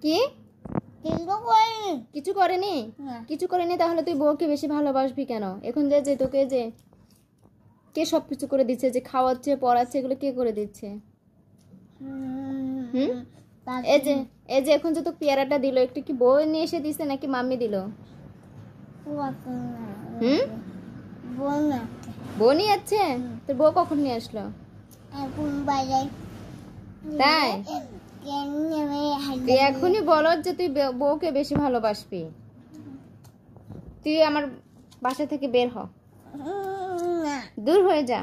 কি কিছু করেনি? কিছু করেনি, তাহলে তুই বউকে বেশি ভালোবাসবি কেন? এখন যে যে তোকে যে কে সবকিছু করে দিচ্ছে, যে খাওয়াচ্ছে পড়াচ্ছে, এগুলো কে করে দিচ্ছে? এই যে এখন যে তো পেয়ারাটা দিল, একটু কি বউ নিয়ে এসে দিছে নাকি মাম্মি দিল? বউ নিয়ে যাচ্ছে? তোর বউ কখন নিয়ে আসলো? তাই তুই এখনই বল যে তুই বউকে বেশি ভালোবাসবি। তুই আমার বাসা থেকে বের হ, দূর হয়ে যা।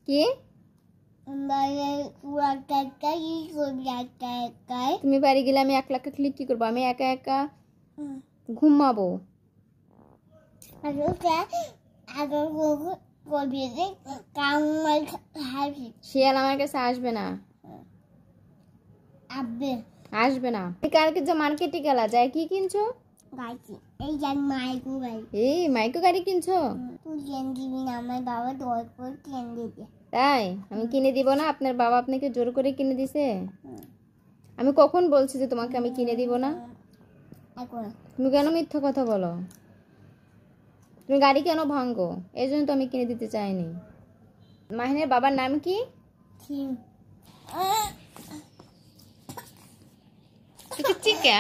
কি তুমি বাড়ি গেলে আমি একলা একলা কি করবো? আমি একা একা ঘুমাবো। শিয়াল আমার কাছে আসবে না, আসবে না। কালকে যে মার্কেটে গেলা, যায় কি কিনছো? এই মাইকো গাড়ি কিনছো? তাই আমি কিনে দিব না? আপনার বাবা আপনাকে জোর করে কিনে দিছে? আমি কখন বলছি যে তোমাকে আমি কিনে দিব না? তুমি কেন মিথ্যা কথা বলো? তুমি গাড়ি কেন ভাঙো? এই জন্য তো আমি কিনে দিতে চাইনি। মাহিনের বাবার নাম কি? চিকা